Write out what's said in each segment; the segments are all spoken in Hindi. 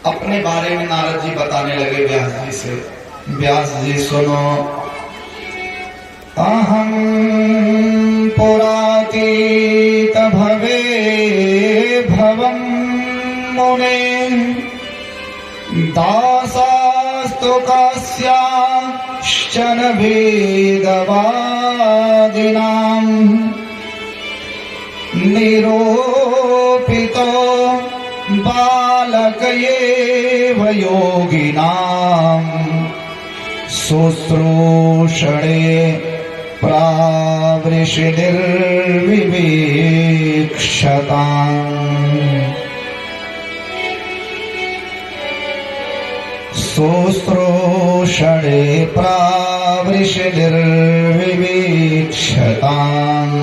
अपने बारे में नारद जी बताने लगे व्यास जी से। व्यास जी सुनो, अहं पुरातीत भवे भवं मुने दासास्तु कस्याश्चन वेदवादिनां निरूपितो बालक एव योगिनां शुश्रूषणे प्रावृषिर्विवेक्षताम् शुश्रूषणे प्रावृषिर्विवेक्षताम्।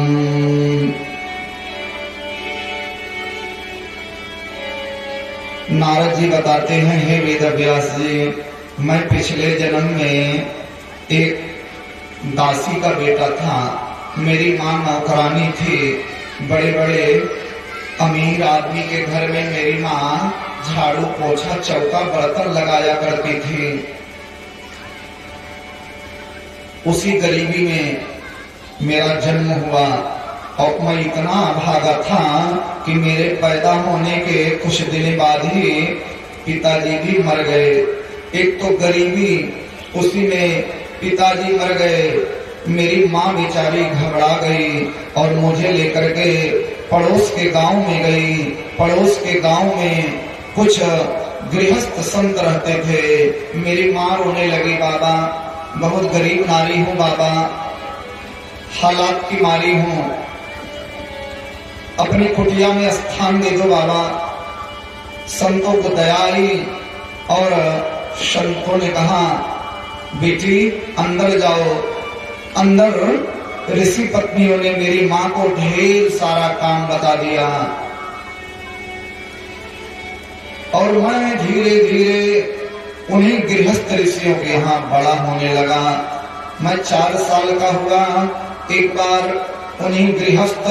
नारद जी बताते हैं, हे वेदव्यास जी, मैं पिछले जन्म में एक दासी का बेटा था। मेरी माँ नौकरानी थी। बड़े बड़े अमीर आदमी के घर में मेरी माँ झाड़ू पोछा चौका बर्तन लगाया करती थी। उसी गरीबी में मेरा जन्म हुआ और मैं इतना भागा था कि मेरे पैदा होने के कुछ दिन बाद ही पिताजी भी मर गए। एक तो गरीबी, उसी में पिताजी मर गए। मेरी माँ बेचारी घबरा गई और मुझे लेकर के पड़ोस के गांव में गई। पड़ोस के गांव में कुछ गृहस्थ संत रहते थे। मेरी माँ रोने लगी, बाबा बहुत गरीब नारी हूँ बाबा, हालात की मारी हूँ, अपनी कुटिया में स्थान दे दो बाबा। संतों को दया आई और संतों ने कहा, बेटी अंदर जाओ। अंदर ऋषि पत्नियों ने मेरी माँ को ढेर सारा काम बता दिया और मैं धीरे धीरे उन्हीं गृहस्थ ऋषियों के यहाँ बड़ा होने लगा। मैं 4 साल का हुआ, एक बार उन्हीं गृहस्थ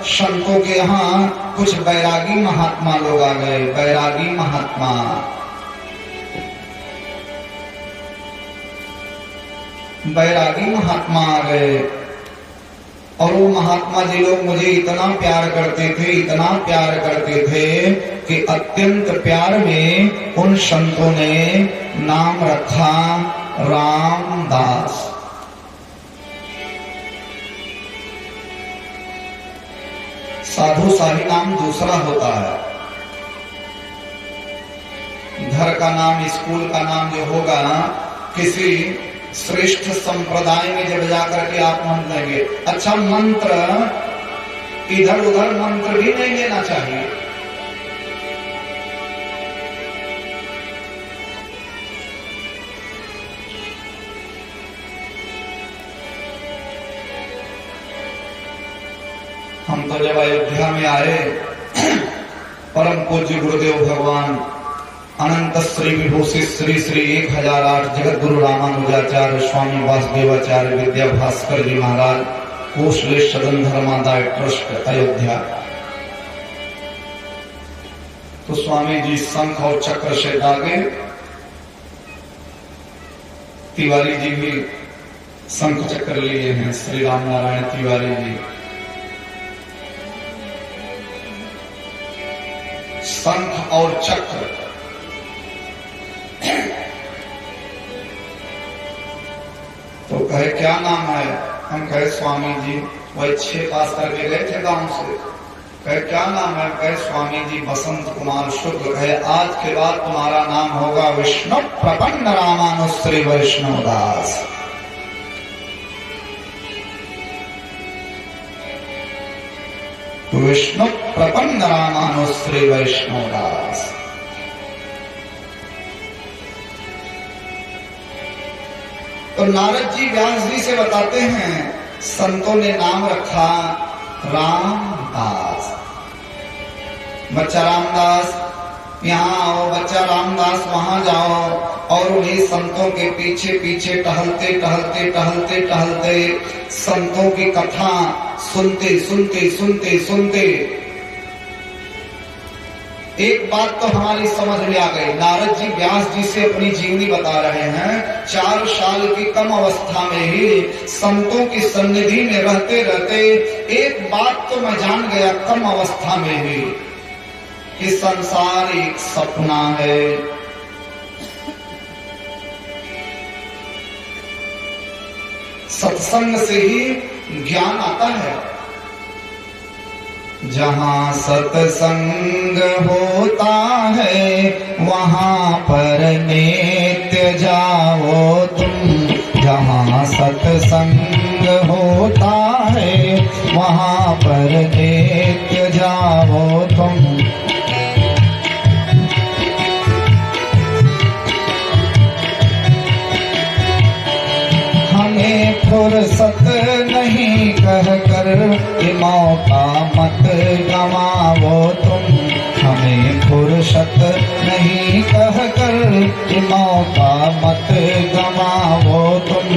संतों के यहाँ कुछ बैरागी महात्मा लोग आ गए। बैरागी महात्मा आ गए और वो महात्मा जी लोग मुझे इतना प्यार करते थे कि अत्यंत प्यार में उन संतों ने नाम रखा रामदास। साधु शाही नाम दूसरा होता है। घर का नाम, स्कूल का नाम जो होगा, किसी श्रेष्ठ संप्रदाय में जब जाकर के आप मंत्र लेंगे, अच्छा मंत्र इधर उधर मंत्र भी नहीं लेना चाहिए। हम तो जब अयोध्या में आए, परम पूज्य गुरुदेव भगवान अनंत श्री विभूषित श्री श्री 1008 जगत गुरु रामानुजाचार्य स्वामी वासुदेवाचार्य विद्या भास्कर जी महाराज, कोशलेश सदन धर्मादाय ट्रस्ट अयोध्या। तो स्वामी जी शंख और चक्र से दागे, तिवारी जी भी शंख चक्र लिए हैं, श्री राम नारायण तिवारी जी। शंख और चक्र, तो कहे क्या नाम है? हम कहे स्वामी जी। वही 6 पास करके गए थे गांव से। कहे क्या नाम है? कहे स्वामी जी बसंत कुमार शुक्ल। कहे आज के बाद तुम्हारा नाम होगा विष्णु प्रपन्न रामानुश्री वैष्णवदास। विष्णु प्रपन्न रामानुश्री वैष्णवदास। तो नारद जी व्यास जी से बताते हैं, संतों ने नाम रखा रामदास। बच्चा रामदास यहाँ आओ, बच्चा रामदास वहां जाओ। और उन्हीं संतों के पीछे पीछे टहलते टहलते टहलते टहलते संतों की कथा सुनते सुनते सुनते सुनते एक बात तो हमारी समझ में आ गई। नारद जी व्यास जी से अपनी जीवनी बता रहे हैं। 4 साल की कम अवस्था में ही संतों की सन्निधि में रहते रहते एक बात तो मैं जान गया कम अवस्था में ही कि संसार एक सपना है। सत्संग से ही ज्ञान आता है। जहाँ सत्संग होता है वहाँ पर नित्य जाओ तुम। जहाँ सत्संग होता है वहाँ पर नित्य जाओ तुम। हमें फुर्सत नहीं कहकर कि मौका मत गवाओ तुम। हमें फुर्सत नहीं कहकर कि मौका मत गवाओ तुम।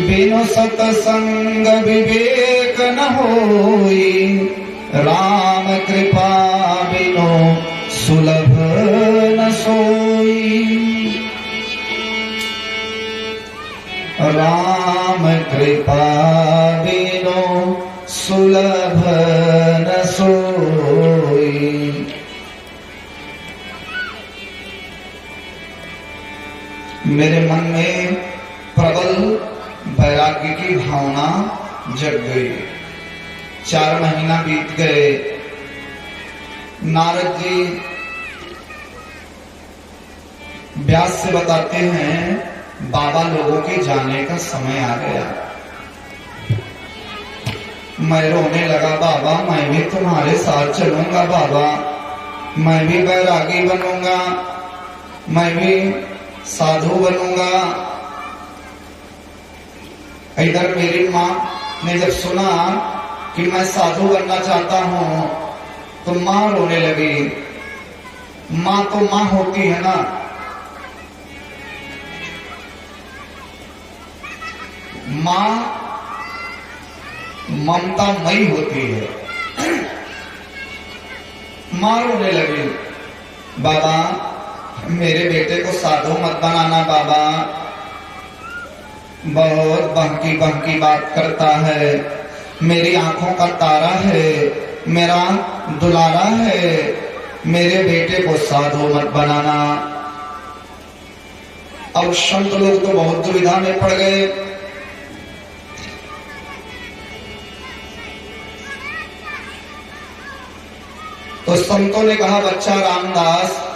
बिनु सतसंग विवेक न होई। राम कृपा बिनु सुलभ न सोई। राम कृपा बिनु सुलभ न सोई। मेरे मन में प्रबल वैराग्य की भावना जग गई। 4 महीना बीत गए। नारद जी व्यास से बताते हैं बाबा लोगों के जाने का समय आ गया। मैं रोने लगा, बाबा मैं भी तुम्हारे साथ चलूंगा, बाबा मैं भी वैरागी बनूंगा, मैं भी साधु बनूंगा। इधर मेरी माँ ने जब सुना कि मैं साधु बनना चाहता हूं तो माँ रोने लगी। माँ तो माँ होती है ना। माँ ममतामयी होती है। माँ रोने लगी, बाबा मेरे बेटे को साधु मत बनाना, बाबा बहुत बहकी बहकी बात करता है, मेरी आंखों का तारा है, मेरा दुलारा है, मेरे बेटे को साधु मत बनाना। अब संत लोग तो बहुत दुविधा में पड़ गए। तो संतों ने कहा, बच्चा रामदास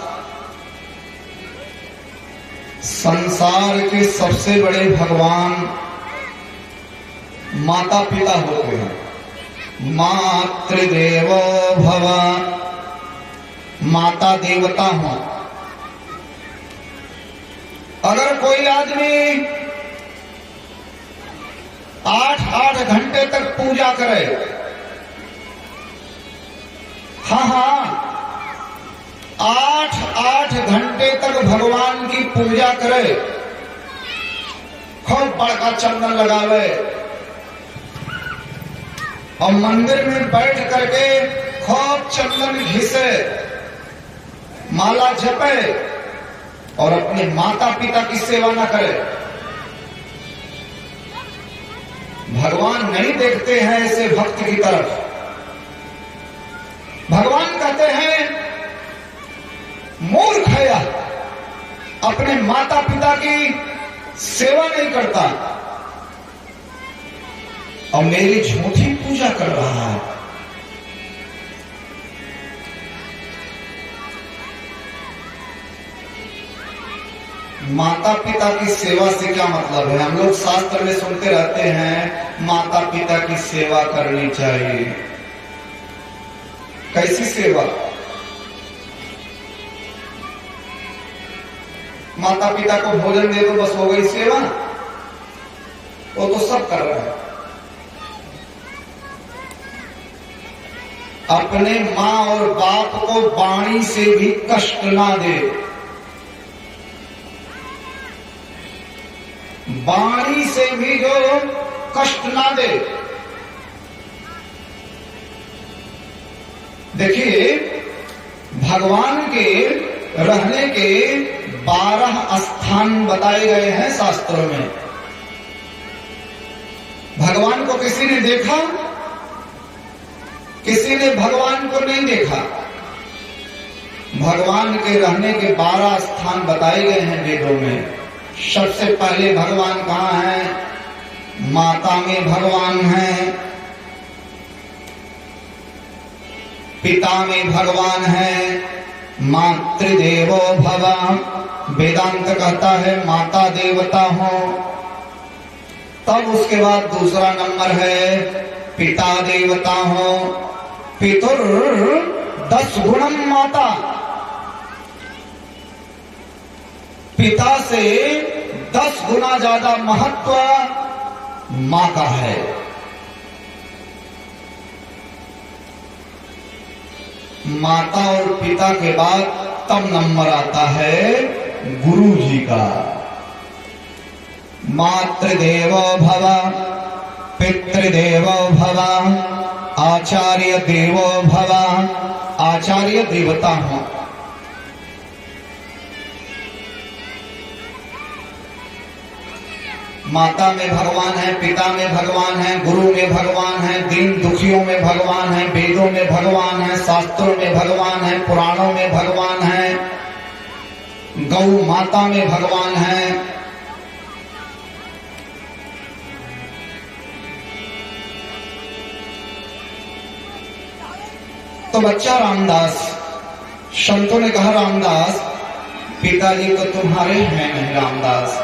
संसार के सबसे बड़े भगवान माता पिता होते हैं। मातृदेवो भव, माता देवता हो। अगर कोई आदमी 8-8 घंटे तक पूजा करे, हाँ 8-8 घंटे तक भगवान की पूजा करे, खूब बड़का चंदन लगावे और मंदिर में बैठ करके खूब चंदन घिसे, माला जपे और अपने माता पिता की सेवा न करे, भगवान नहीं देखते हैं ऐसे भक्त की तरफ। भगवान कहते हैं मूर्ख है, अपने माता पिता की सेवा नहीं करता और मेरी झूठी पूजा कर रहा है। माता पिता की सेवा से क्या मतलब है? हम लोग शास्त्र में सुनते रहते हैं माता पिता की सेवा करनी चाहिए। कैसी सेवा? माता पिता को भोजन दे दो बस हो गई सेवा, वो तो सब कर रहा है। अपने मां और बाप को वाणी से भी कष्ट ना दे, वाणी से भी जो कष्ट ना दे। देखिए भगवान के रहने के 12 स्थान बताए गए हैं शास्त्रों में। भगवान को किसी ने देखा? किसी ने भगवान को नहीं देखा। भगवान के रहने के 12 स्थान बताए गए हैं वेदों में। सबसे पहले भगवान कहाँ है? माता में भगवान है, पिता में भगवान है, मातृदेवो भव, वेदांत कहता है माता देवता हो। तब उसके बाद दूसरा नंबर है पिता देवता हो। पितुर 10 गुणम माता, पिता से 10 गुना ज्यादा महत्व मां का है। माता और पिता के बाद तब नंबर आता है गुरु जी का। मातृदेवो भव, पितृदेवो भव, आचार्य देवो भव, आचार्य देवता हो। माता में भगवान है, पिता में भगवान है, गुरु में भगवान है, दीन दुखियों में भगवान है, वेदों में भगवान है, शास्त्रों में भगवान है, पुराणों में भगवान है, गौ माता में भगवान है। तो बच्चा रामदास, संतों ने कहा रामदास पिताजी तो तुम्हारे हैं नहीं रामदास,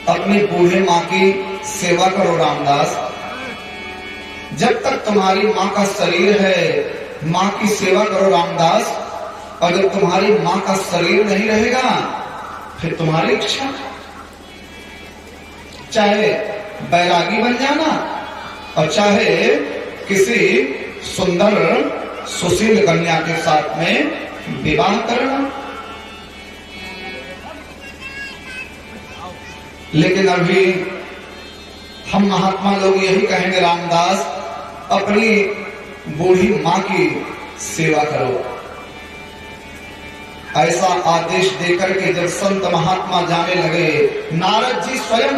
अपनी बूढ़े माँ की सेवा करो रामदास। जब तक तुम्हारी माँ का शरीर है माँ की सेवा करो रामदास, और जब तुम्हारी माँ का शरीर नहीं रहेगा फिर तुम्हारी इच्छा, चाहे बैरागी बन जाना और चाहे किसी सुंदर सुशील कन्या के साथ में विवाह करना। लेकिन अभी हम महात्मा लोग यही कहेंगे रामदास अपनी बूढ़ी मां की सेवा करो। ऐसा आदेश देकर के जब संत महात्मा जाने लगे, नारद जी स्वयं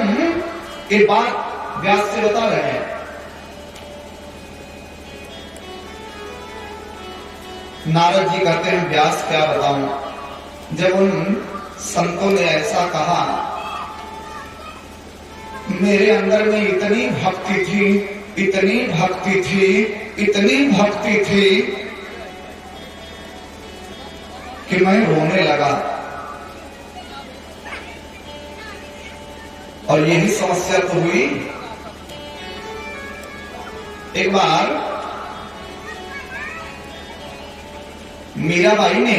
ये बात व्यास से बता रहे हैं। नारद जी कहते हैं व्यास क्या बताऊं। जब उन संतों ने ऐसा कहा, मेरे अंदर में इतनी भक्ति थी, इतनी भक्ति थी, इतनी भक्ति थी कि मैं रोने लगा। और यही समस्या तो हुई। एक बार मीराबाई ने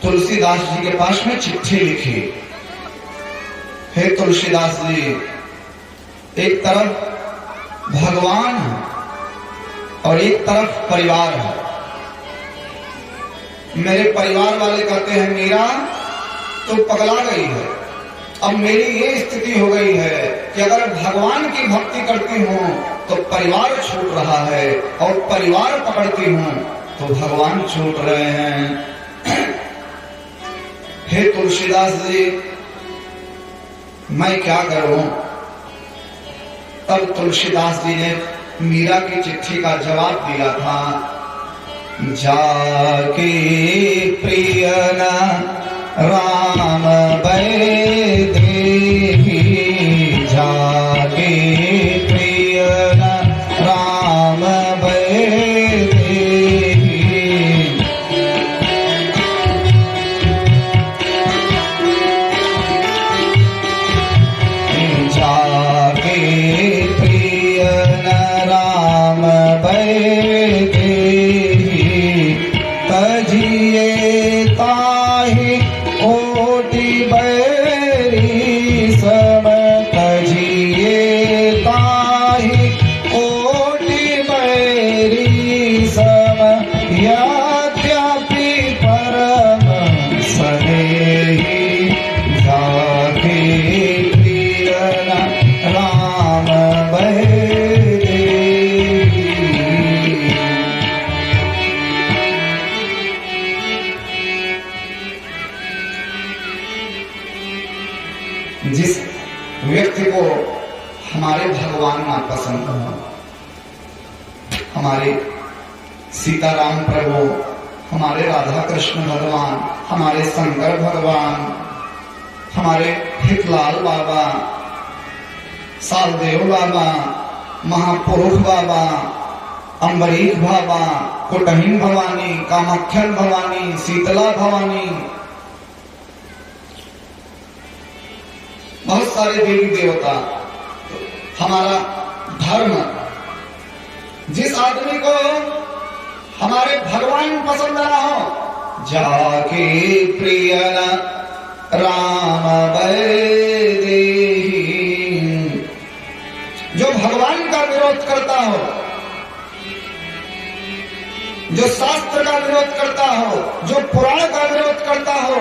तुलसीदास जी के पास में चिट्ठी लिखी, हे तुलसीदास जी, एक तरफ भगवान और एक तरफ परिवार है। मेरे परिवार वाले कहते हैं मीरा तो पगला गई है, अब मेरी ये स्थिति हो गई है कि अगर भगवान की भक्ति करती हूँ तो परिवार छूट रहा है, और परिवार पकड़ती हूँ तो भगवान छूट रहे हैं। हे तुलसीदास जी, मैं क्या करूं? तब तुलसीदास जी ने मीरा की चिट्ठी का जवाब दिया था, जाके प्रिय राम बैदेही, जाके प्रिय राम बैदेही, जाके प्रिय राम बैदेही, तजिए ताहि जिस व्यक्ति को हमारे भगवान ना पसंद हो, हमारे सीताराम प्रभु, हमारे राधा कृष्ण भगवान, हमारे शंकर भगवान, हमारे हितलाल बाबा, सालदेव बाबा, महापुरुष बाबा, अम्बरीश बाबा, कुटहीन भवानी, कामाख्यन भवानी, शीतला भवानी, बहुत सारे देवी देवता। हमारा धर्म, जिस आदमी को हमारे भगवान पसंद ना हो, जाके प्रिय राम वैदेही, जो भगवान का विरोध करता हो, जो शास्त्र का विरोध करता हो, जो पुराण का विरोध करता हो,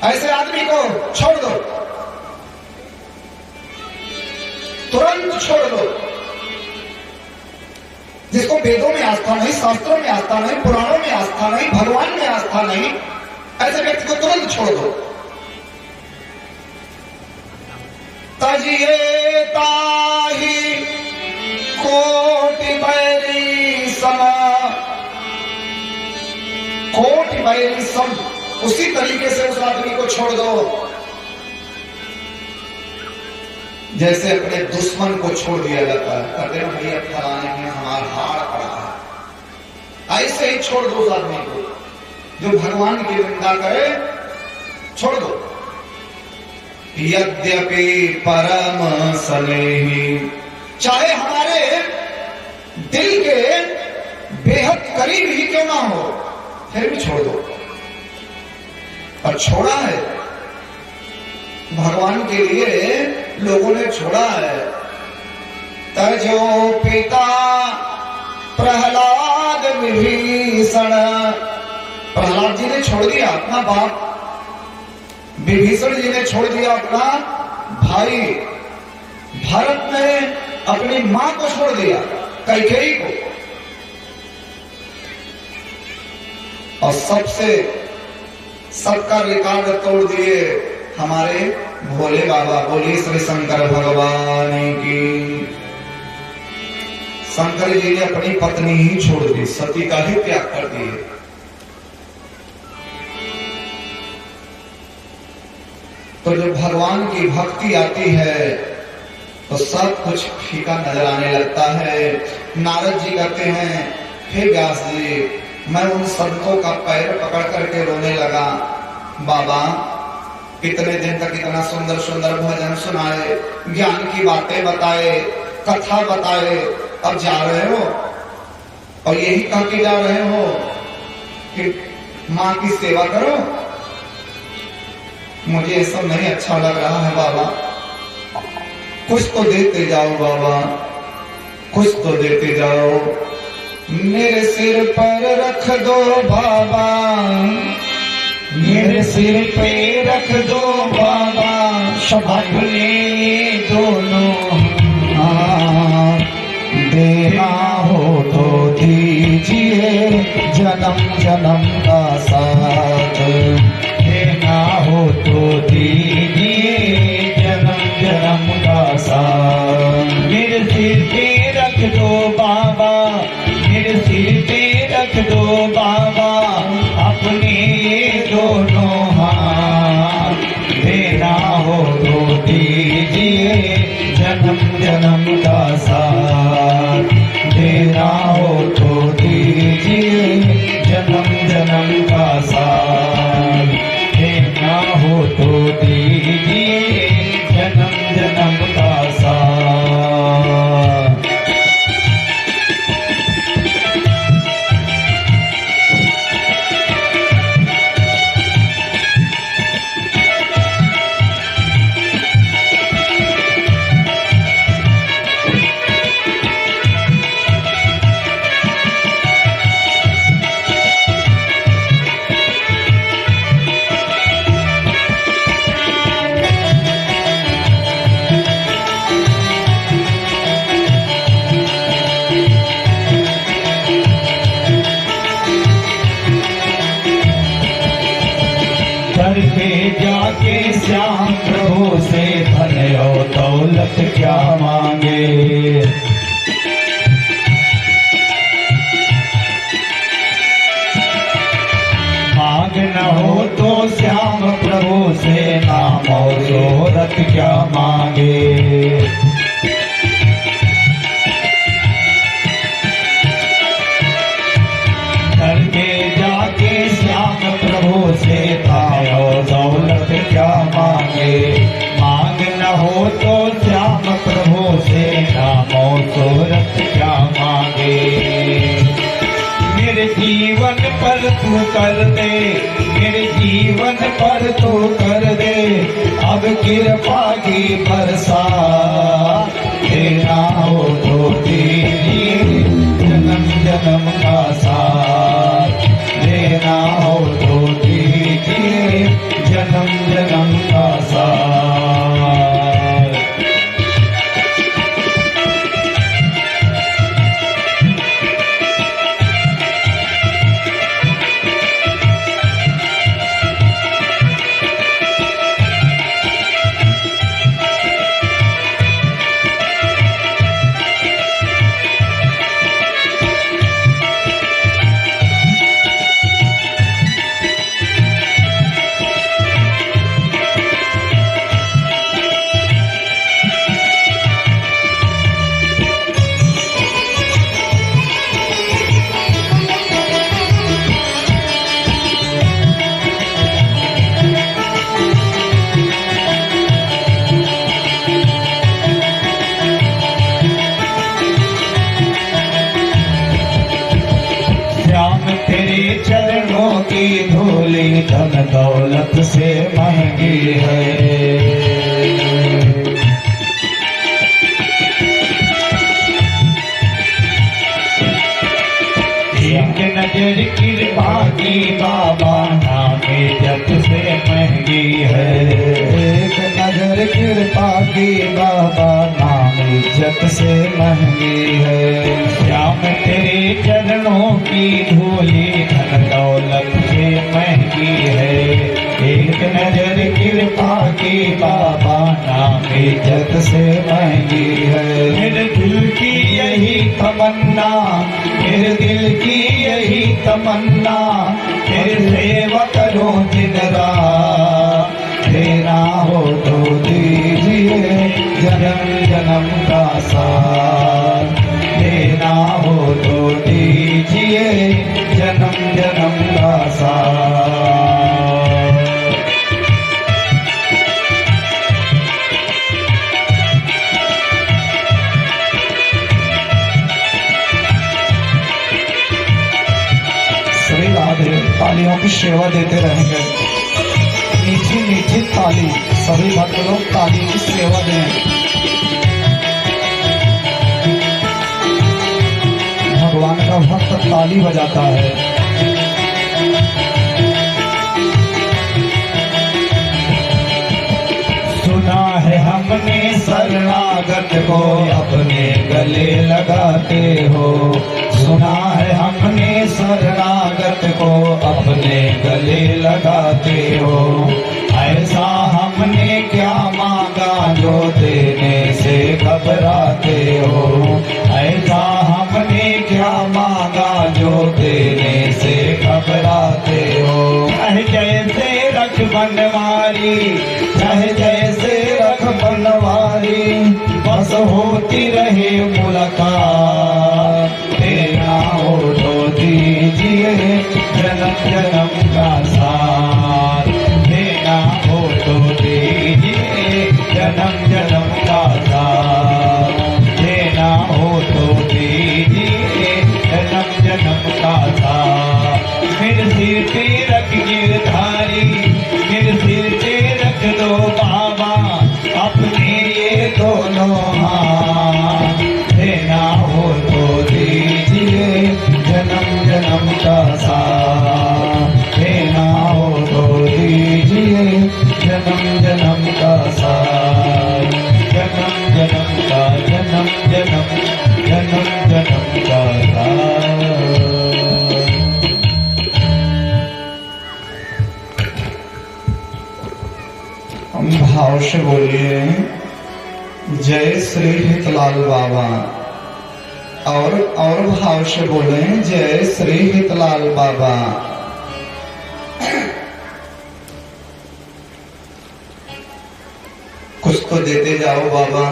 ऐसे आदमी को छोड़ दो, तुरंत छोड़ दो। जिसको वेदों में आस्था नहीं, शास्त्रों में आस्था नहीं, पुराणों में आस्था नहीं, भगवान में आस्था नहीं, ऐसे व्यक्ति को तुरंत छोड़ दो। तजिए ताहि कोटि बैरी समा, कोटि बैरी सम, उसी तरीके से उस आदमी को छोड़ दो जैसे अपने दुश्मन को छोड़ दिया जाता है। कहते हैं भैया फलाने में हमारा हाड़ पड़ा है, ऐसे ही छोड़ दो उस आदमी को। जो भगवान की निंदा करे, छोड़ दो। यद्यपि परम स्नेही, चाहे हमारे दिल के बेहद करीब ही क्यों ना हो, फिर भी छोड़ दो। और छोड़ा है भगवान के लिए, लोगों ने छोड़ा है। तजो पिता प्रहलाद विभीषण, प्रहलाद जी ने छोड़ दिया अपना बाप, विभीषण जी ने छोड़ दिया अपना भाई, भरत ने अपनी मां को छोड़ दिया, कैकेयी को, और सबका रिकॉर्ड तोड़ दिए हमारे भोले बाबा। बोलिए श्री शंकर भगवान की। शंकर जी ने अपनी पत्नी ही छोड़ दी, सती का ही त्याग कर दिए। तो जब भगवान की भक्ति आती है तो सब कुछ फीका नजर आने लगता है। नारद जी कहते हैं, हे व्यास जी, मैं उन संतों का पैर पकड़ करके रोने लगा। बाबा, इतने दिन तक इतना सुंदर सुंदर भजन सुनाए, ज्ञान की बातें बताए, कथा बताए, अब जा रहे हो और यही कह के जा रहे हो कि माँ की सेवा करो। मुझे ये सब नहीं अच्छा लग रहा है बाबा, कुछ तो देते जाओ बाबा, कुछ तो देते जाओ। मेरे सिर पर रख दो बाबा, मेरे सिर पे रख दो बाबा, अपने दोनों हाथ, देना हो तो दीजिए जन्म जन्म का साथ, देना हो तो दीजिए जन्म जन्म का साथ। मेरे सिर पे रख दो बाबा, मेरे सिर पे रख दो बाबा, अपने दोनों हाथ, देना हो तो दीजिए जन्म जन्म का साथ, देना हो तो दीजिए जन्म जन्म का साथ, देना हो तो दीजिए जन्म जन्म का साथ। जाके श्याम प्रभु से धन और दौलत क्या मांगे। मांग न हो तो श्याम प्रभु से नाम और शोहरत क्या मांगे। प्रभु से धन और दौलत क्या मांगे। मांग न हो तो श्याम प्रभु से नाम और शोहरत क्या मांगे। मेरे जीवन पर तू कर दे, मेरे जीवन पर तू कर दे अब कृपा की बरसा। तेरा हो तो दीजिए जन्म जन्म का साथ। देना हो तो दीजिए जन्म जन्म का साथ। चरणों की धूली धन दौलत से महंगी है। एक नजर कृपा की बाबा नाम जप से महंगी है। एक नजर कृपा की बाबा नाम इज्जत से महंगी है। श्याम तेरे चरणों की धूली धन दौलत से महंगी है। एक नजर कृपा की बाबा नाम इज्जत से महंगी है। मेरे दिल की यही तमन्ना, मेरे दिल की यही तमन्ना, तेरे सेवा करो दिन रात। तेरा हो तो दीजिए जन्म जन्म का साथ। देना हो तो दीजिए जन्म जन्म का साथ। श्री राधे। तालियों की सेवा देते रहेंगे। मीठी मीठी ताली, सभी भक्त लोग ताली की सेवा दें। भगवान का भक्त ताली बजाता है। सुना है हमने शरणागत को अपने गले लगाते हो। सुना है हमने शरणागत को अपने गले लगाते हो। ऐसा हमने क्या मांगा जो देने से घबराते हो। ऐसा हमने क्या मांगा जो देने से घबराते हो। चाहे जैसे रख बनवारी, चाहे जैसे रख बनवारी, बस होती रहे मुलाकात। तेरा हो तो दीजिए जन्म जन्म का साथ। देना हो तो दीजिए जन्म जन्म का साथ। देना हो तो दीजिए जन्म जन्म का साथ। मेरे सिर पे रख गिरधारी, मेरे सिर पे रख दो बाबा अपने ये दोनों हाथ। देना हो तो दीजिए जन्म जन्म का साथ। देना हो तो दीजिए जन्म जन्म का साथ। जन्म जन्म का जन्म जन्म जन्म जन्म का साथ। भाव से बोलिए जय श्री हितलाल बाबा। और भाव से बोले जय श्री हितलाल बाबा। कुछ तो देते जाओ बाबा,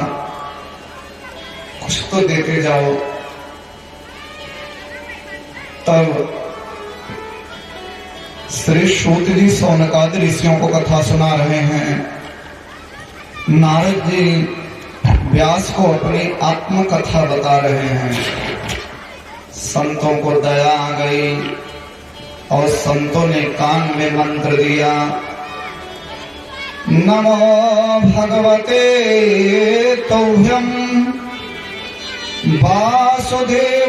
कुछ तो देते जाओ। तब श्री सूत जी सौनकाद ऋषियों को कथा सुना रहे हैं। नारद जी व्यास को अपनी आत्मकथा बता रहे हैं। संतों को दया आ गई और संतों ने कान में मंत्र दिया, नमो भगवते तौभ्यम वासुदेवाय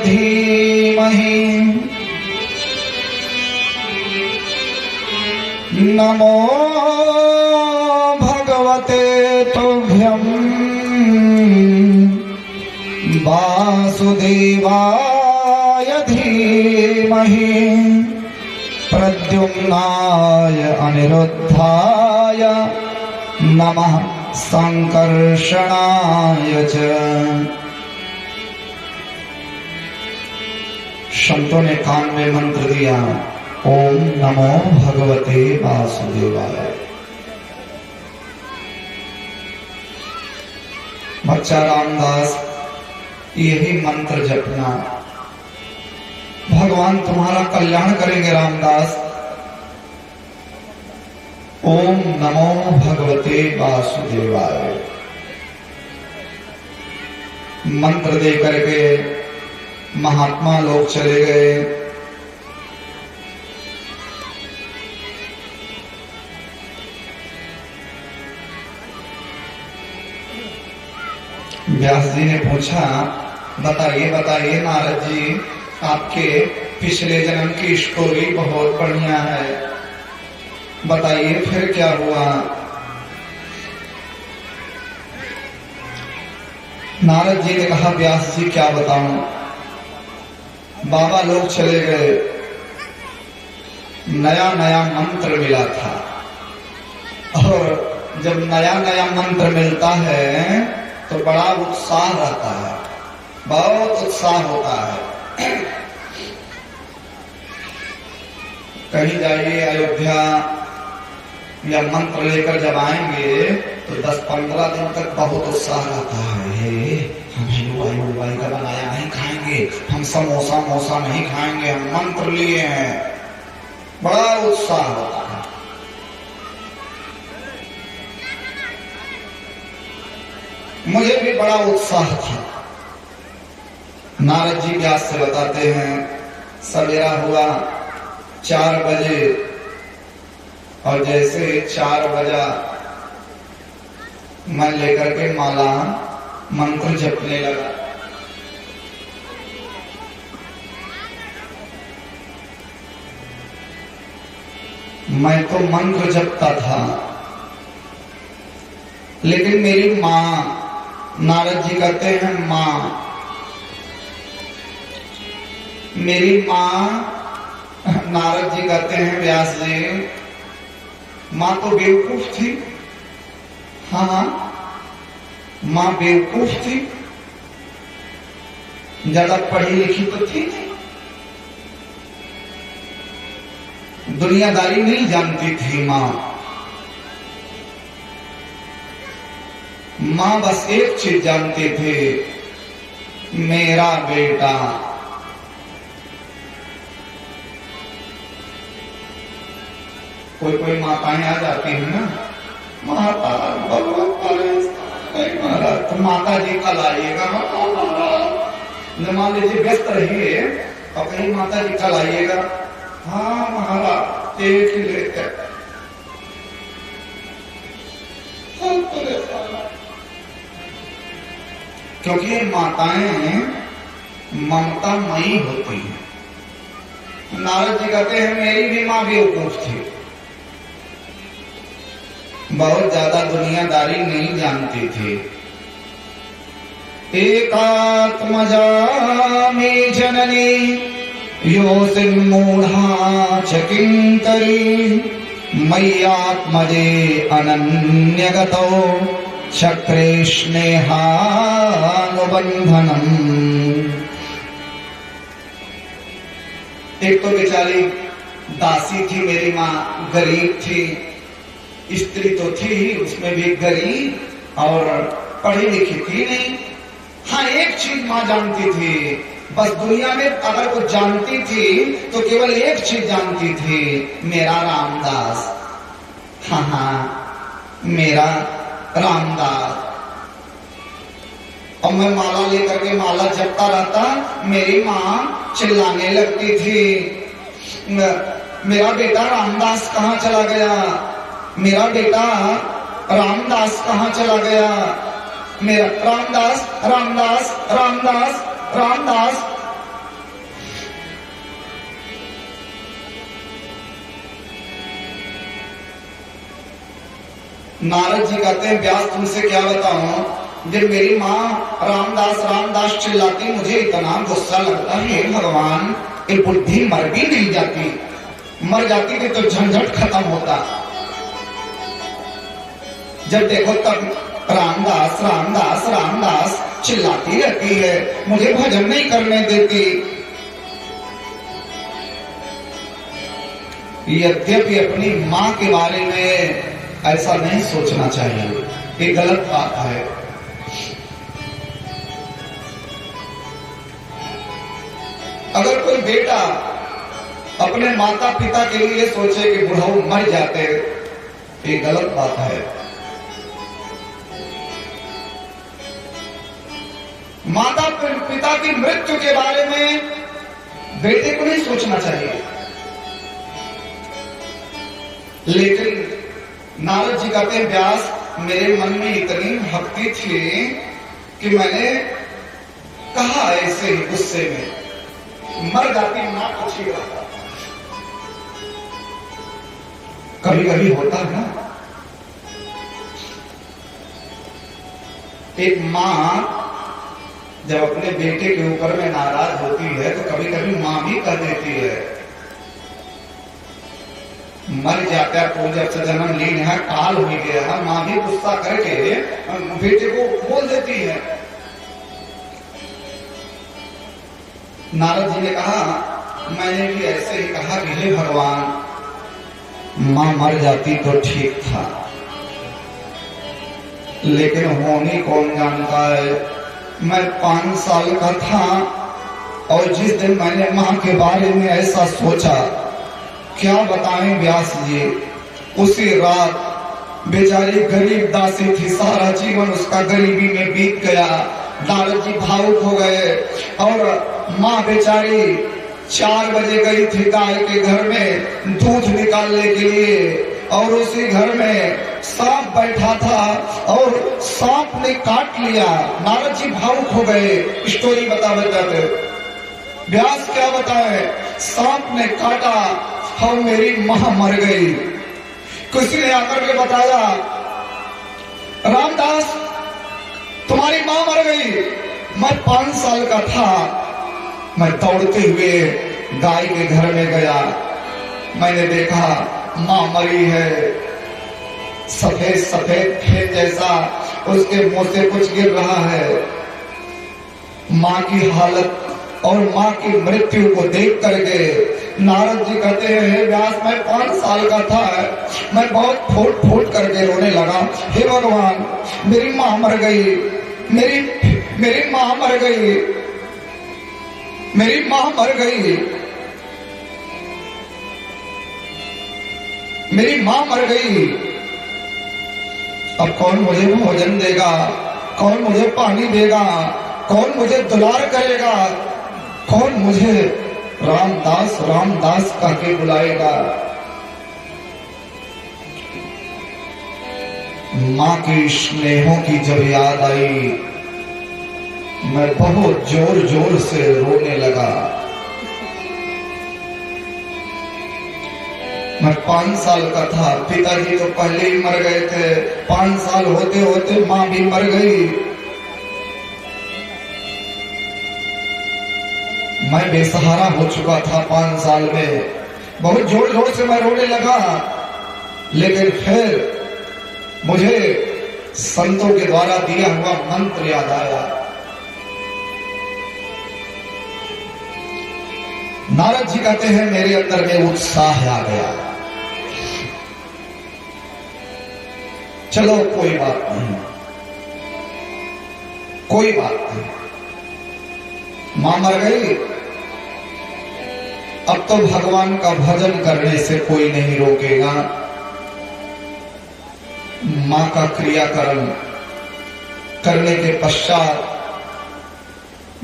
धीमहि, नमो भगवते तुभ्यं वासुदेवाय धीमहि, प्रद्युम्नाय अनिरुद्धाय नमः संकर्षणाय च। संतों ने कान में मंत्र दिया, ओम नमो भगवते वासुदेवाय। बच्चा रामदास यही मंत्र जपना, भगवान तुम्हारा कल्याण करेंगे रामदास। ओम नमो भगवते वासुदेवाय मंत्र दे करके महात्मा लोग चले गए। व्यास जी ने पूछा, बताइए बताइए नारद जी, आपके पिछले जन्म की स्टोरी बहुत बढ़िया है, बताइए फिर क्या हुआ। नारद जी ने कहा, व्यास जी क्या बताऊं, बाबा लोग चले गए, नया नया मंत्र मिला था, और जब नया नया मंत्र मिलता है तो बड़ा उत्साह रहता है, बहुत उत्साह होता है। कहीं जाइए अयोध्या या मंत्र लेकर जब आएंगे तो 10-15 दिन तक बहुत उत्साह रहता है। हम हलवाई का बनाया नहीं खाएंगे, हम समोसा नहीं खाएंगे, हम मंत्र लिए हैं, बड़ा उत्साह होता है। मुझे भी बड़ा उत्साह था। नारद जी व्यास से बताते हैं, सवेरा हुआ 4 बजे, और जैसे 4 बजा मैं लेकर के माला मंत्र जपने लगा। मैं तो मंत्र जपता था, लेकिन मेरी माँ, नारद जी कहते हैं माँ, मेरी माँ, नारद जी कहते हैं व्यास जी, माँ तो बेवकूफ थी। हाँ, माँ बेवकूफ थी, ज्यादा पढ़ी लिखी तो थी नहीं, दुनियादारी नहीं जानती थी माँ। माँ बस एक चीज जानती थी, मेरा बेटा। कोई कोई माताएं आ जाती है ना, माता महाराज तो माता जी कल आइएगा, मान लीजिए व्यस्त रहिए और कहीं माता जी कल आइएगा, हाँ महाराज देख लेते। क्योंकि माताएं ममतामयी होती हैं। नारद जी कहते हैं मेरी भी माँ बेवकूफ थी, बहुत ज्यादा दुनियादारी नहीं जानती थी। एकात्मजा मे जननी योऽसिन्मूढा च किंकरी मय्यात्मजे अनन्यगतो चक्रे स्नेहानुबंधनम। एक तो बेचारी दासी थी मेरी माँ, गरीब थी, स्त्री तो थी ही, उसमें भी गरीब और पढ़ी लिखी थी नहीं। हाँ, एक चीज माँ जानती थी, बस दुनिया में अगर कुछ जानती थी तो केवल एक चीज जानती थी, मेरा रामदास। हाँ हाँ, मेरा रामदास। और मैं माला लेकर के माला जपता रहता, मेरी माँ चिल्लाने लगती थी, मेरा बेटा रामदास कहाँ चला गया, मेरा बेटा रामदास कहाँ चला गया, मेरा रामदास रामदास रामदास रामदास। नारद जी कहते हैं, व्यास तुमसे क्या बताऊं, जब मेरी माँ रामदास रामदास चिल्लाती मुझे इतना गुस्सा लगता है, भगवान ये बुद्धि मर भी नहीं जाती, मर जाती थी तो झंझट खत्म होता। जब देखो तब रामदास रामदास रामदास चिल्लाती रहती है, मुझे भजन नहीं करने देती। यद्यपि अपनी माँ के बारे में ऐसा नहीं सोचना चाहिए, ये गलत बात है। अगर कोई बेटा अपने माता पिता के लिए सोचे कि बुढ़ाऊ मर जाते, ये गलत बात है। माता पिता की मृत्यु के बारे में बेटे को नहीं सोचना चाहिए। लेकिन नारद जी कहते हैं, व्यास मेरे मन में इतनी भक्ति थी कि मैंने कहा ऐसे ही गुस्से में, मर जाती मां कुछ ही रहता। कभी कभी होता है ना, एक मां जब अपने बेटे के ऊपर में नाराज होती है तो कभी कभी मां भी कह देती है, मर जाता है, तो जब से जन्म लीन है, काल हो गया है, मां भी गुस्सा करके बेटे को बोल देती है। नारद जी ने कहा, मैंने भी ऐसे ही कहा कि हे भगवान, मां मर जाती तो ठीक था, लेकिन होनी कौन जानता है। मैं 5 साल का था और जिस दिन मैंने मां के बारे में ऐसा सोचा, क्या बताएं व्यास जी, उसी रात बेचारी गरीब दासी थी, सारा जीवन उसका गरीबी में बीत गया। नारद जी भावुक हो गए और मां बेचारी 4 बजे गई थी गाय के घर में दूध निकालने के लिए, और उसी घर में सांप बैठा था और सांप ने काट लिया। नारद जी भावुक हो गए, स्टोरी बताते व्यास क्या बताए, सांप ने काटा और मेरी मां मर गई। किसी ने आकर के बताया, रामदास तुम्हारी मां मर गई। मैं 5 साल का था, मैं दौड़ते हुए गाय के घर में गया, मैंने देखा मां मरी है, सफेद सफेद खेत जैसा उसके मुंह से कुछ गिर रहा है। मां की हालत और मां की मृत्यु को देख करके नारद जी कहते हैं, हे व्यास मैं 5 साल का था, मैं बहुत फूट फूट करके रोने लगा, हे भगवान मेरी मां मर गई, मेरी मां मर गई, मेरी मां मर गई, मेरी मां मर गई। अब कौन मुझे भोजन देगा, कौन मुझे पानी देगा, कौन मुझे दुलार करेगा, कौन मुझे रामदास रामदास करके बुलाएगा। मां के स्नेहों की जब याद आई, मैं बहुत जोर जोर से रोने लगा। मैं 5 साल का था, पिताजी तो पहले ही मर गए थे, 5 साल होते होते मां भी मर गई। मैं बेसहारा हो चुका था 5 साल में, बहुत जोर जोर से मैं रोने लगा। लेकिन फिर मुझे संतों के द्वारा दिया हुआ मंत्र याद आया। नारद जी कहते हैं मेरे अंदर में उत्साह आ गया। चलो कोई बात नहीं, कोई बात नहीं, मां मर गई, अब तो भगवान का भजन करने से कोई नहीं रोकेगा। मां का क्रियाकर्म करने के पश्चात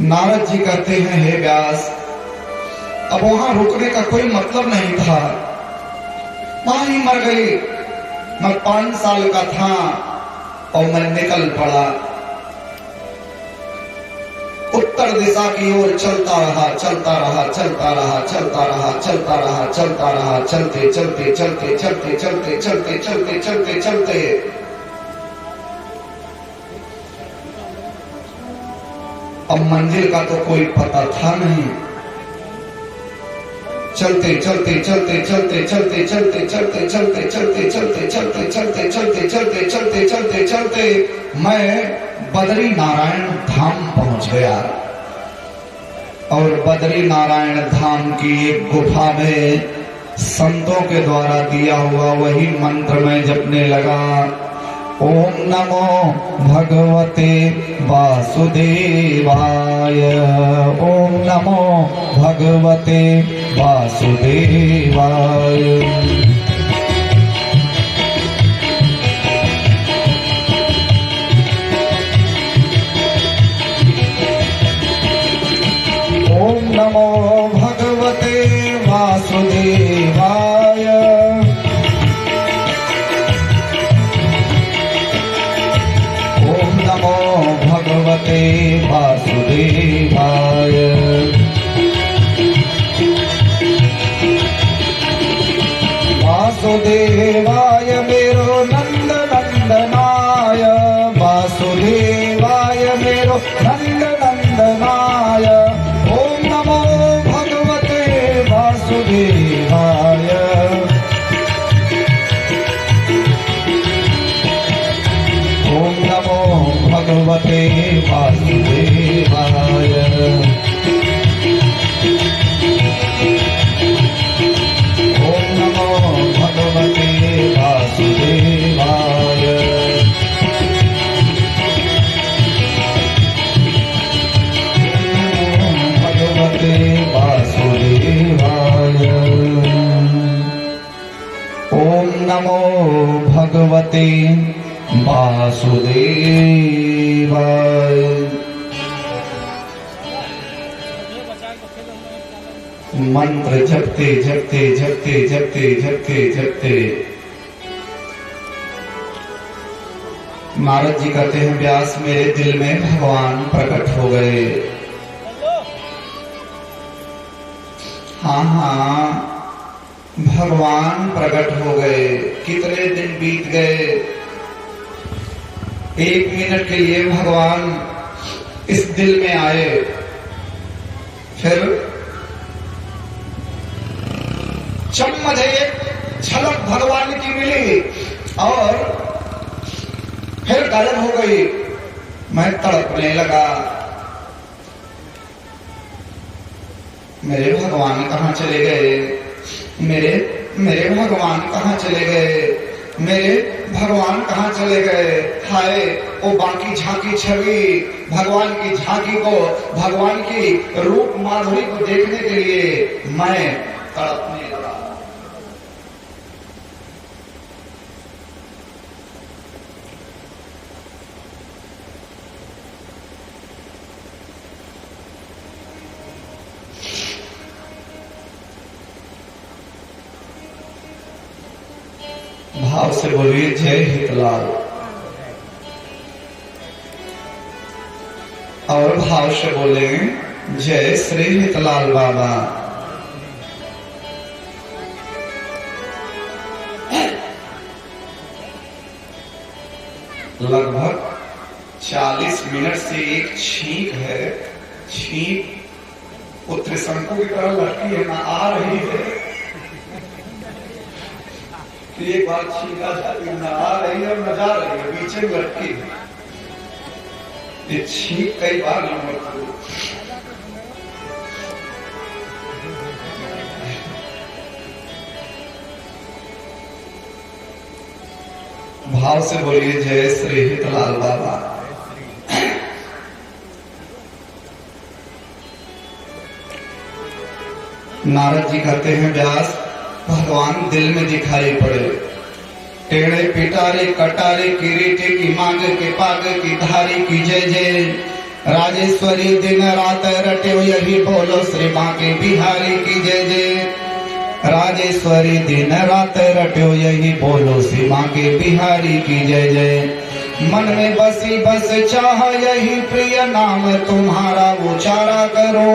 नारद जी कहते हैं हे व्यास, अब वहां रुकने का कोई मतलब नहीं था, मां ही मर गई। मैं 5 साल का था और मैं निकल पड़ा, उत्तर दिशा की ओर चलता रहा, चलता रहा, चलता रहा, चलता रहा, चलता रहा, चलता रहा, चलते चलते चलते चलते चलते चलते चलते चलते चलते अब मंजिल का तो कोई पता था नहीं। चलते चलते चलते चलते चलते चलते चलते चलते चलते चलते चलते चलते चलते चलते चलते चलते चलते मैं बद्री नारायण धाम पहुंच गया। और बद्री नारायण धाम की एक गुफा में संतों के द्वारा दिया हुआ वही मंत्र मैं जपने लगा। ओम नमो भगवते वासुदेवाय, ओम नमो भगवते वासुदेवाय। ओम नमो भगवते वासुदेवाय, ओम नमो भगवते वासुदेवाय। वासुदेवाय मेरो नंद नंदनाय, वासुदेवाय मेरो नंद नंदनाय। ओम नमो भगवते वासुदेवाय, ओम नमो भगवते वासुदेवाय। ओम नमो भगवते वासुदेवाय। भगवते वासुदेवाय। ओम नमो भगवते वासुदेवाय। मंत्र जपते जपते जपते जपते जपते जपते नारद जी कहते हैं व्यास मेरे दिल में भगवान प्रकट हो गए। हाँ हाँ भगवान प्रकट हो गए। कितने दिन बीत गए, 1 मिनट के लिए भगवान इस दिल में आए, फिर जब मुझे एक झलक भगवान की मिली और फिर गायब हो गई। मैं तड़पने लगा, मेरे भगवान कहाँ चले गए, मेरे भगवान कहाँ चले गए, मेरे भगवान कहाँ चले गए। हाय वो बाकी झांकी छवि, भगवान की झांकी को, भगवान की रूप माधुरी को देखने के लिए मैं तड़पने लगा। भाव से बोलिए जय हितलाल, और भाव से बोले जय श्री हितलाल बाबा। लगभग 40 मिनट से एक छींक है, छींक वो त्रिशंकु की तरह लड़की है ना, आ रही है एक बार छीना जाती नहा रही है और न जा रही है, पीछे लटकी ये छीक कई बार नंबर भाव से बोलिए जय श्री हितलाल बाबा। नारद जी कहते हैं व्यास भगवान दिल में दिखाई पड़े, टेढ़े पिटारे कटारे किरीटे की मांग के पाग की धारी की जय जय। राजेश्वरी दिन रात रटे यही बोलो श्री बांके बिहारी की जय जय। राजेश्वरी दिन रात रटो यही बोलो श्री बांके बिहारी की जय जय। मन में बसी बस चाह यही प्रिय नाम तुम्हारा उचारा करो,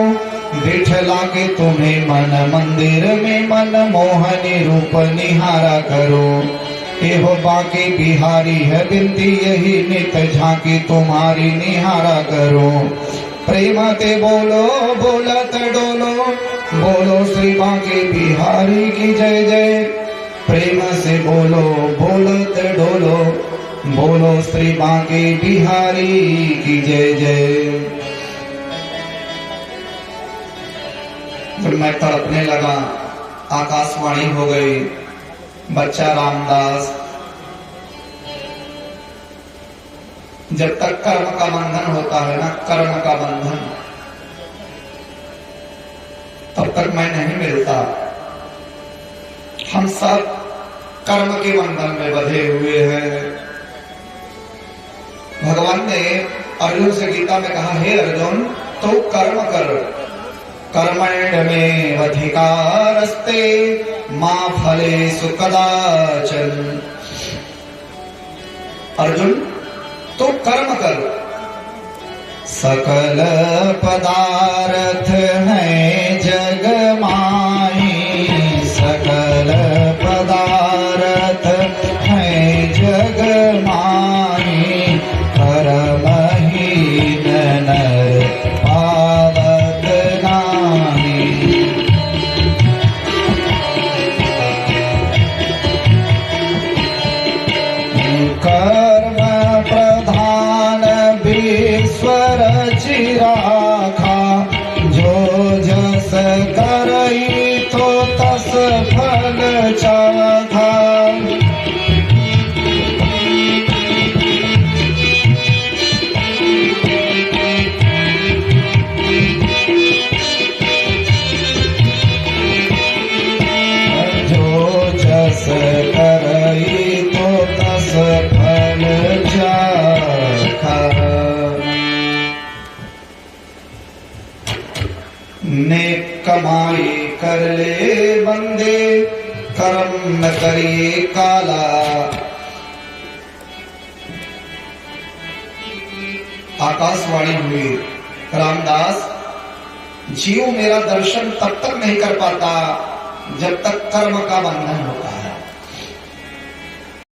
बिठला के तुम्हें मन मंदिर में मन मोहनी रूप निहारा करो। एहो बांके बिहारी है बिनती यही नित झांकी तुम्हारी निहारा करो। प्रेम ते बोलो बोलत डोलो, बोलो श्री बांके बिहारी की जय जय। प्रेम से बोलो बोलत डोलो, बोलो श्री बांके बिहारी की जय जय। जब मैं तड़पने लगा आकाशवाणी हो गई, बच्चा रामदास जब तक कर्म का बंधन होता है ना, कर्म का बंधन, तब तक मैं नहीं मिलता। हम सब कर्म के बंधन में बंधे हुए हैं। भगवान ने अर्जुन से गीता में कहा, हे अर्जुन तो कर्म कर, कर्मण्य अधिकारस्ते मां फलेषु कदाचन। अर्जुन तो कर्म कर। सकल पदार्थ है जग माही, सकल पदार्थ है जग माही। कर्महीन नर पावत नाहि। कर्म प्रधान विश्वर चिराखा, जो जस करई तो तस फल चाखा। जो जस करई तो तस फल चाखा। नेक कमाई कर ले बंदे, कर्म न करिए काला। आकाशवाणी हुई, रामदास जीव मेरा दर्शन तब तक नहीं कर पाता जब तक कर्म का बंधन हो।